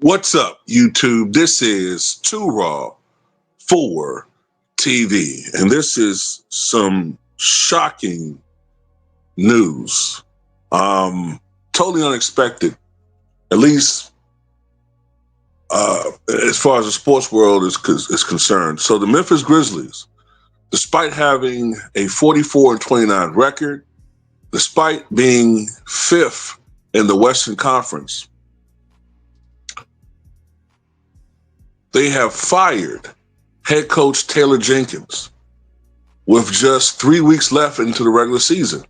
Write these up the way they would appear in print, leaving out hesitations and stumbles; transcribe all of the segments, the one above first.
What's up, YouTube? This is Too Raw for TV, and this is some shocking news. Totally unexpected, at least as far as the sports world is concerned. So the Memphis Grizzlies, despite having a 44-29 record, despite being fifth in the Western Conference, they have fired head coach Taylor Jenkins with just 3 weeks left into the regular season.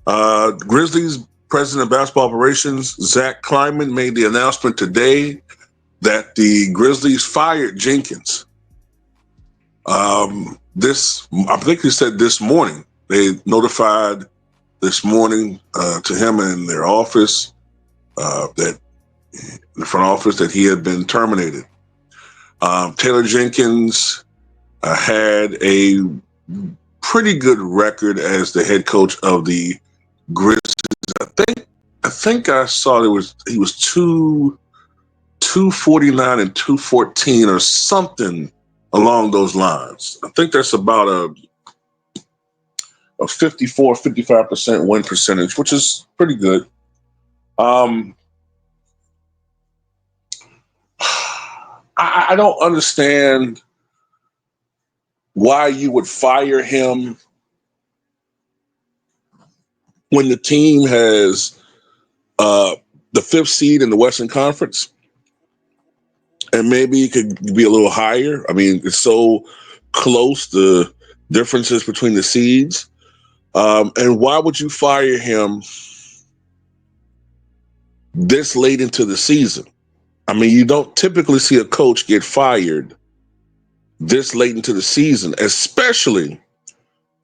Grizzlies president of basketball operations, Zach Kleiman, made the announcement today that the Grizzlies fired Jenkins. I think he said this morning, they notified this morning to him in their office, that the front office, that he had been terminated. Taylor Jenkins had a pretty good record as the head coach of the Grizzlies. I think I saw he was 249 and 214 or something along those lines. I think that's about a 55% win percentage, which is pretty good. I don't understand why you would fire him when the team has the fifth seed in the Western Conference, and maybe it could be a little higher. I mean, it's so close, the differences between the seeds. And why would you fire him this late into the season? I mean, you don't typically see a coach get fired this late into the season, especially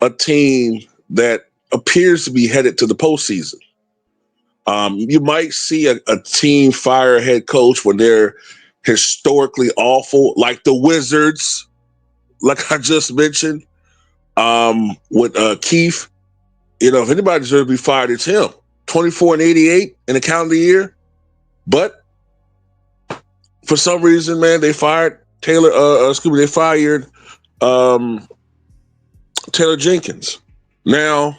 a team that appears to be headed to the postseason. You might see a team fire a head coach when they're historically awful, like the Wizards, like I just mentioned, with Keith. You know, if anybody deserves to be fired, it's him. 24-88 in a calendar year. But for some reason, man, they fired they fired Taylor Jenkins. Now,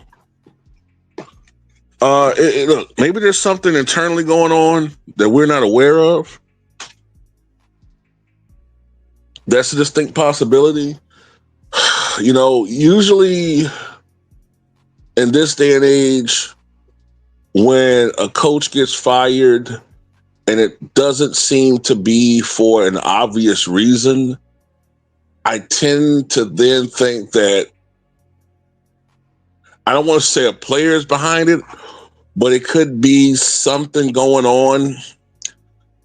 look, maybe there's something internally going on that we're not aware of. That's a distinct possibility. You know, usually in this day and age, when a coach gets fired and it doesn't seem to be for an obvious reason, I tend to then think that, I don't want to say a player is behind it, but it could be something going on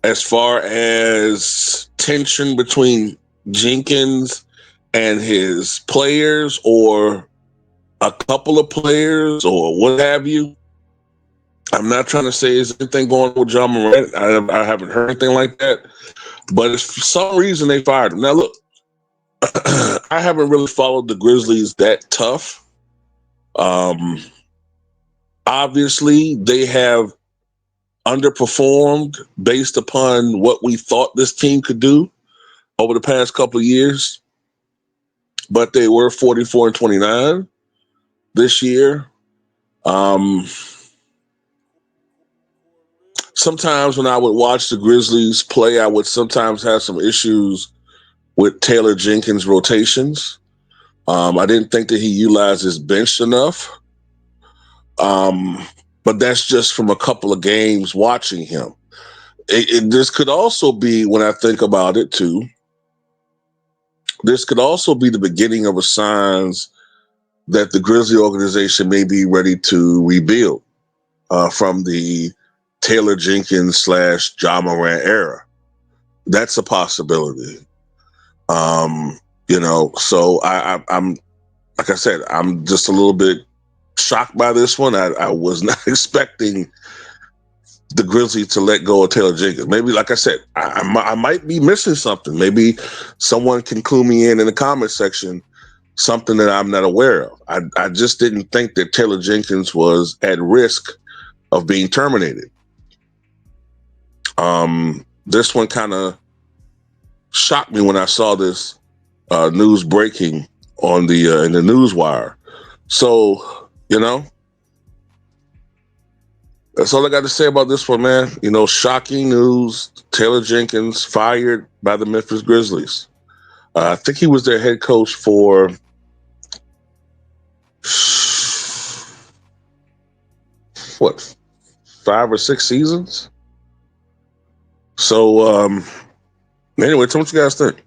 as far as tension between Jenkins and his players, or a couple of players, or what have you. I'm not trying to say is anything going on with John Morant. I haven't heard anything like that. But if for some reason they fired him. Now, look, I haven't really followed the Grizzlies that tough. Obviously, they have underperformed based upon what we thought this team could do over the past couple of years. But they were 44-29 this year. Sometimes when I would watch the Grizzlies play, I would sometimes have some issues with Taylor Jenkins' rotations. I didn't think that he utilized his bench enough. But that's just from a couple of games watching him. This could also be, when I think about it too, this could also be the beginning of a signs that the Grizzly organization may be ready to rebuild from the Taylor Jenkins / John Morant era. That's a possibility. You know, so I'm like I said, I'm just a little bit shocked by this one. I was not expecting the Grizzlies to let go of Taylor Jenkins. Maybe, like I said, I might be missing something. Maybe someone can clue me in the comment section, something that I'm not aware of. I just didn't think that Taylor Jenkins was at risk of being terminated. this one kind of shocked me when I saw this news breaking on the in the news wire. So, that's all I got to say about this one, man. Shocking news. Taylor Jenkins fired by the Memphis Grizzlies. I think he was their head coach for what, 5 or 6 seasons. So, anyway, tell me what you guys think.